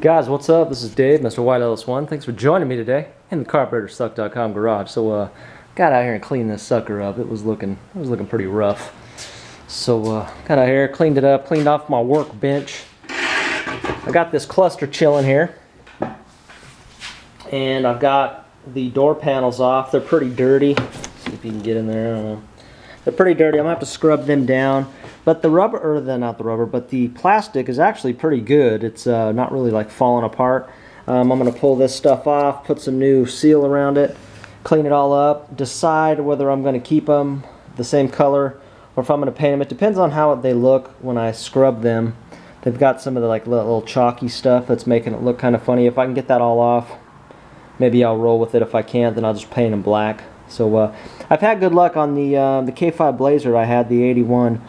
Guys, what's up? This is Dave, Mr. White LS1. Thanks for joining me today in the carburetorsuck.com garage. So, got out here and cleaned this sucker up. It was looking pretty rough. So, got out here, cleaned it up, cleaned off my workbench. I got this cluster chilling here, and I've got the door panels off. They're pretty dirty. See if you can get in there. I don't know. They're pretty dirty. I'm gonna have to scrub them down. But the rubber, or not the rubber, but the plastic is actually pretty good. It's not really like falling apart. I'm gonna pull this stuff off, put some new seal around it, clean it all up, decide whether I'm gonna keep them the same color or if I'm gonna paint them. It depends on how they look when I scrub them. They've got some of the like little chalky stuff that's making it look kind of funny. If I can get that all off, maybe I'll roll with it. If I can't, then I'll just paint them black. So I've had good luck on the K5 Blazer. I had the 81.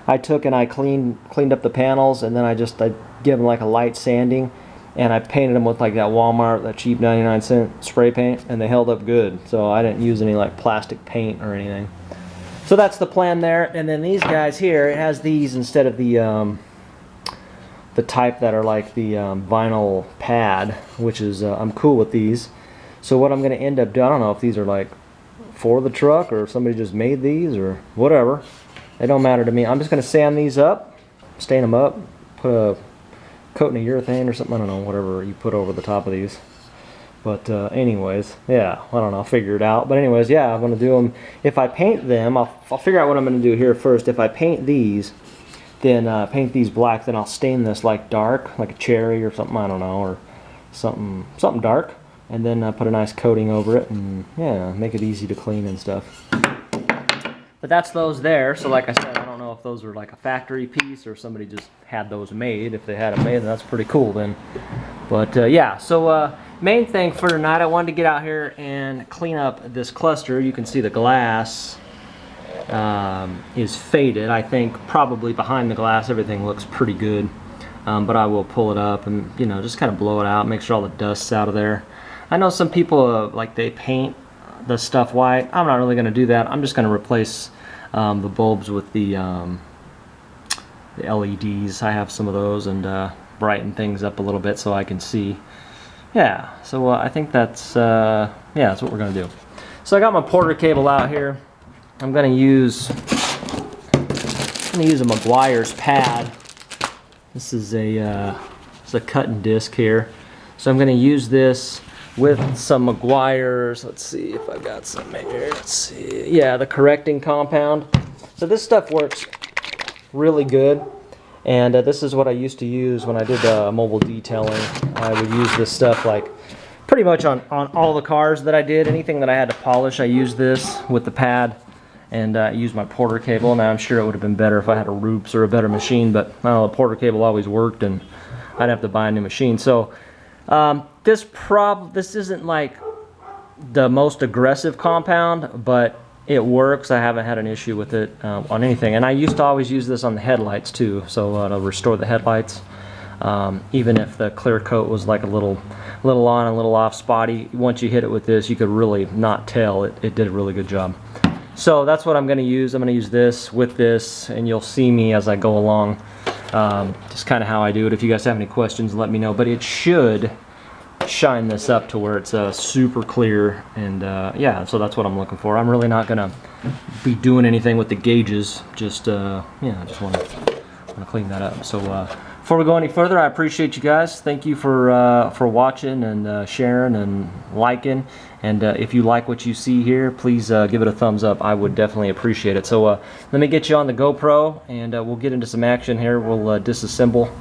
I took and I cleaned up the panels, and then I give them like a light sanding, and I painted them with like that cheap 99-cent spray paint, and they held up good. So I didn't use any like plastic paint or anything. So that's the plan there. And then these guys here, it has these instead of the type that are like the vinyl pad, which is I'm cool with these. So what I'm going to end up doing, I don't know if these are like for the truck or if somebody just made these or whatever. They don't matter to me. I'm just going to sand these up, stain them up, put a coating of urethane or something, I don't know, whatever you put over the top of these. But anyways, yeah, I don't know, I'll figure it out. But anyways, yeah, I'm going to do them. If I paint them, I'll figure out what I'm going to do here first. If I paint these, then paint these black, then I'll stain this like dark, like a cherry or something, I don't know, or something dark. And then put a nice coating over it and, yeah, make it easy to clean and stuff. But that's those there. So like I said, I don't know if those are like a factory piece or somebody just had those made. If they had them made, then that's pretty cool then. But yeah, so main thing for tonight, I wanted to get out here and clean up this cluster. You can see the glass is faded. I think probably behind the glass everything looks pretty good. But I will pull it up and, you know, just kind of blow it out, make sure all the dust's out of there. I know some people like they paint the stuff white. I'm not really going to do that. I'm just going to replace the bulbs with the LEDs. I have some of those, and brighten things up a little bit so I can see. Yeah, so I think that's yeah, that's what we're going to do. So I got my Porter cable out here. I'm going to use a Meguiar's pad. This is it's a cutting disc here. So I'm going to use this with some Meguiar's. Let's see if I've got some here. Let's see. Yeah, the correcting compound. So this stuff works really good. And this is what I used to use when I did mobile detailing. I would use this stuff like pretty much on all the cars that I did. Anything that I had to polish, I used this with the pad. And I used my Porter cable. Now I'm sure it would have been better if I had a Roops or a better machine. But well, the Porter cable always worked, and I'd have to buy a new machine. So this isn't like the most aggressive compound, but it works. I haven't had an issue with it on anything. And I used to always use this on the headlights too, so to restore the headlights. Even if the clear coat was like a little on, a little off spotty, once you hit it with this, you could really not tell. It did a really good job. So that's what I'm going to use. I'm going to use this with this, and you'll see me as I go along. Just kind of how I do it. If you guys have any questions, let me know. But it should shine this up to where it's super clear, and yeah, so that's what I'm looking for. I'm really not going to be doing anything with the gauges. Just yeah, I just want to clean that up. So before we go any further, I appreciate you guys. Thank you for watching and sharing and liking. And if you like what you see here, please give it a thumbs up. I would definitely appreciate it. So let me get you on the GoPro, and we'll get into some action here. We'll disassemble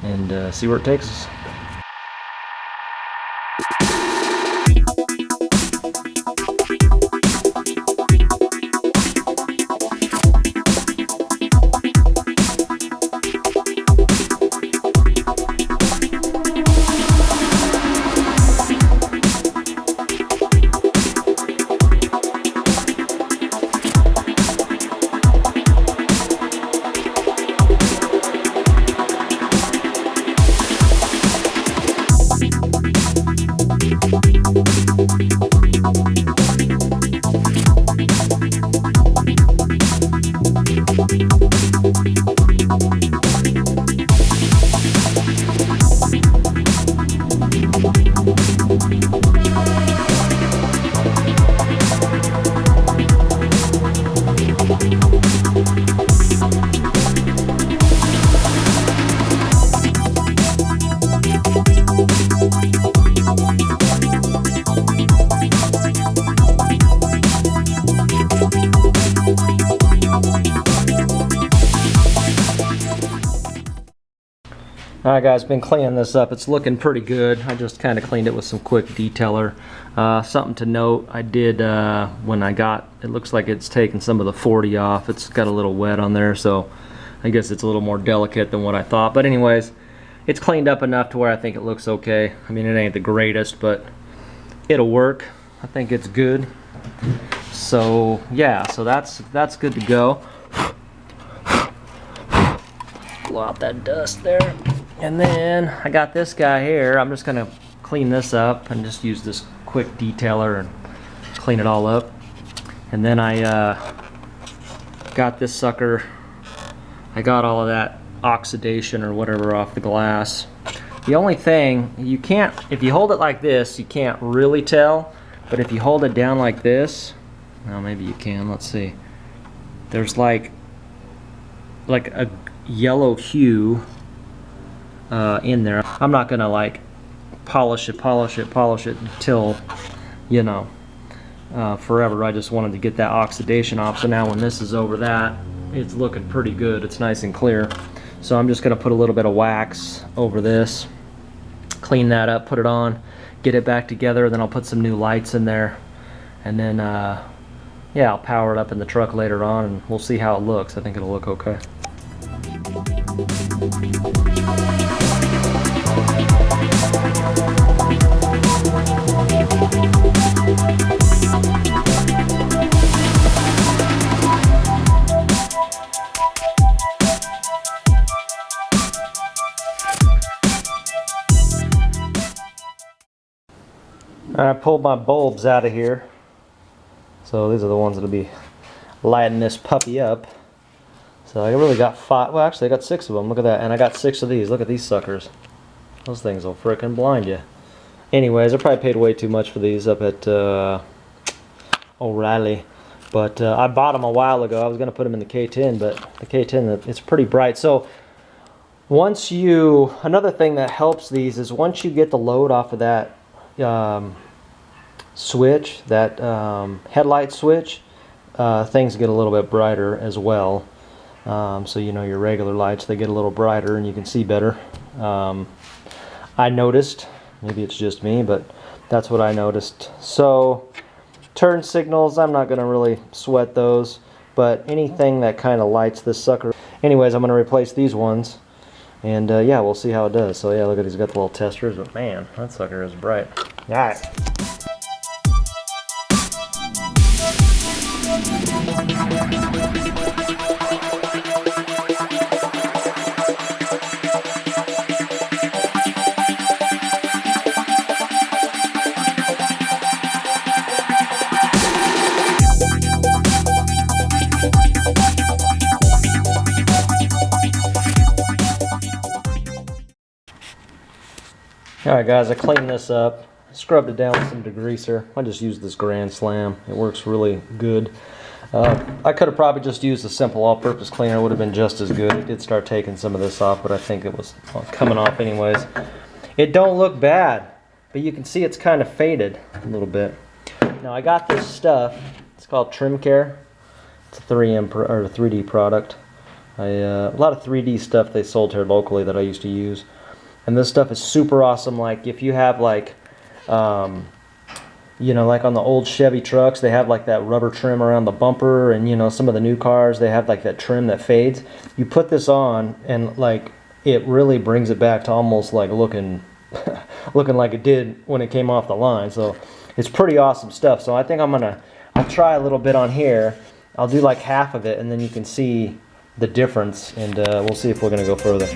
and see where it takes us. Alright guys, been cleaning this up. It's looking pretty good. I just kind of cleaned it with some quick detailer. Something to note, I did when I got, it looks like it's taken some of the 40 off. It's got a little wet on there, so I guess it's a little more delicate than what I thought. But anyways, it's cleaned up enough to where I think it looks okay. I mean, it ain't the greatest, but it'll work. I think it's good. So yeah, so that's good to go. Blow out that dust there. And then I got this guy here. I'm just gonna clean this up and just use this quick detailer and clean it all up. And then I got this sucker. I got all of that oxidation or whatever off the glass. The only thing, you can't, if you hold it like this, you can't really tell. But if you hold it down like this, well, maybe you can. Let's see. There's like a yellow hue in there. I'm not gonna like polish it until, you know, forever. I just wanted to get that oxidation off. So now when this is over that, it's looking pretty good. It's nice and clear. So I'm just gonna put a little bit of wax over this, clean that up, put it on, get it back together. Then I'll put some new lights in there, and then yeah, I'll power it up in the truck later on, and we'll see how it looks. I think it'll look okay. I pulled my bulbs out of here. So these are the ones that'll be lighting this puppy up. So I really got 5, well actually I got 6 of them, look at that. And I got 6 of these, look at these suckers. Those things will frickin' blind you. Anyways, I probably paid way too much for these up at O'Reilly. But I bought them a while ago. I was going to put them in the K10, but the K10, it's pretty bright. So once you, another thing that helps these is once you get the load off of that switch, that headlight switch, things get a little bit brighter as well. So you know, your regular lights, they get a little brighter and you can see better. I noticed, maybe it's just me, but that's what I noticed. So turn signals, I'm not going to really sweat those, but anything that kind of lights this sucker. Anyways, I'm going to replace these ones, and yeah, we'll see how it does. So yeah, look at these, got the little testers, but man, that sucker is bright. Alright. Alright guys, I cleaned this up, scrubbed it down with some degreaser. I just used this Grand Slam. It works really good. I could have probably just used a simple all-purpose cleaner. It would have been just as good. It did start taking some of this off, but I think it was coming off anyways. It don't look bad, but you can see it's kind of faded a little bit. Now I got this stuff. It's called Trim Care. It's a 3D product. A lot of 3D stuff they sold here locally that I used to use. And this stuff is super awesome. Like if you have like, you know, like on the old Chevy trucks, they have like that rubber trim around the bumper, and you know, some of the new cars, they have like that trim that fades. You put this on and like it really brings it back to almost like looking like it did when it came off the line. So it's pretty awesome stuff. So I think I'll try a little bit on here. I'll do like half of it, and then you can see the difference, and we'll see if we're gonna go further.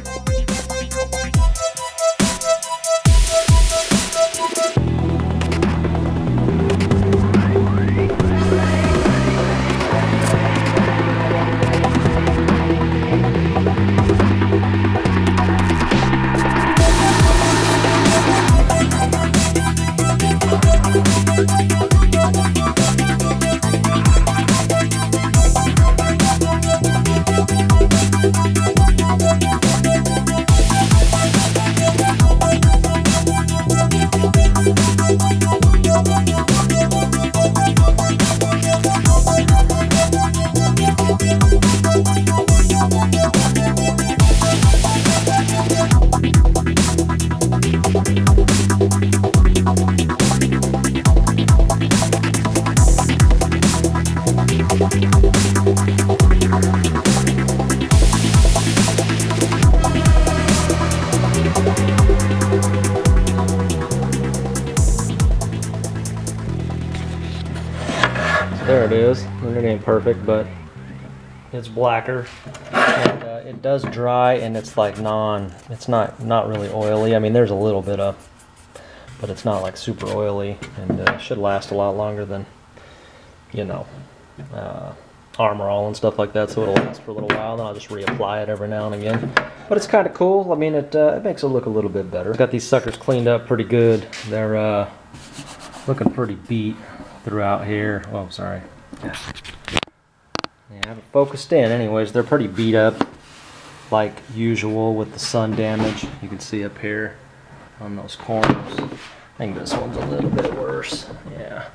There it is. It ain't perfect, but it's blacker. And it does dry, and it's like it's not really oily. I mean, there's a little bit of, but it's not like super oily, and should last a lot longer than, you know, Armor All and stuff like that, so it'll last for a little while. Then I'll just reapply it every now and again. But it's kind of cool. I mean, it makes it look a little bit better. Got these suckers cleaned up pretty good. They're looking pretty beat throughout here. Oh, sorry. Yeah, I haven't focused in. Anyways, they're pretty beat up, like usual with the sun damage. You can see up here on those corners. I think this one's a little bit worse. Yeah.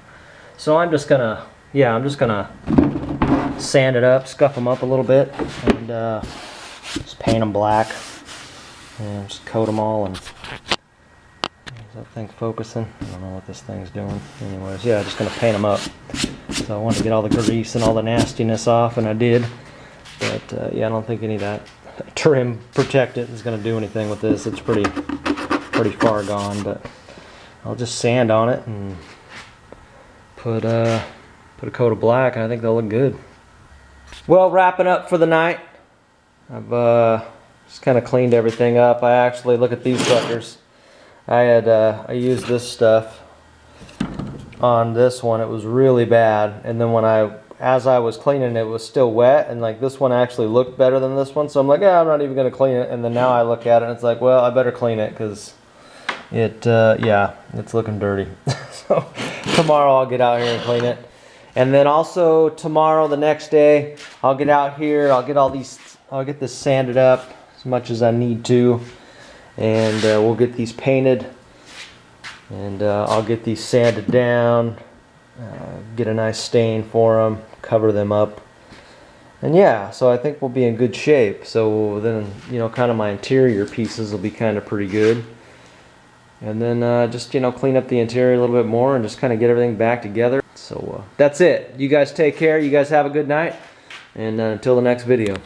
So I'm just gonna sand it up, scuff them up a little bit, and just paint them black, and just coat them all. And is that thing focusing? I don't know what this thing's doing. Anyways, yeah, just gonna paint them up. So I wanted to get all the grease and all the nastiness off, and I did. But yeah, I don't think any of that trim protectant is gonna do anything with this. It's pretty far gone, but I'll just sand on it and put a coat of black, and I think they'll look good. Well, wrapping up for the night. I've just kind of cleaned everything up. I actually, look at these suckers. I used this stuff on this one. It was really bad, and then as I was cleaning it, it was still wet, and like this one actually looked better than this one. So I'm like, yeah, I'm not even gonna clean it. And then now I look at it, and it's like, well, I better clean it because yeah, it's looking dirty. So tomorrow I'll get out here and clean it. And then also tomorrow, the next day, I'll get out here, I'll get this sanded up as much as I need to, and we'll get these painted, and I'll get these sanded down, get a nice stain for them, cover them up, and yeah, so I think we'll be in good shape. So then, you know, kind of my interior pieces will be kind of pretty good. And then just, you know, clean up the interior a little bit more and just kind of get everything back together. So that's it. You guys take care. You guys have a good night. And until the next video.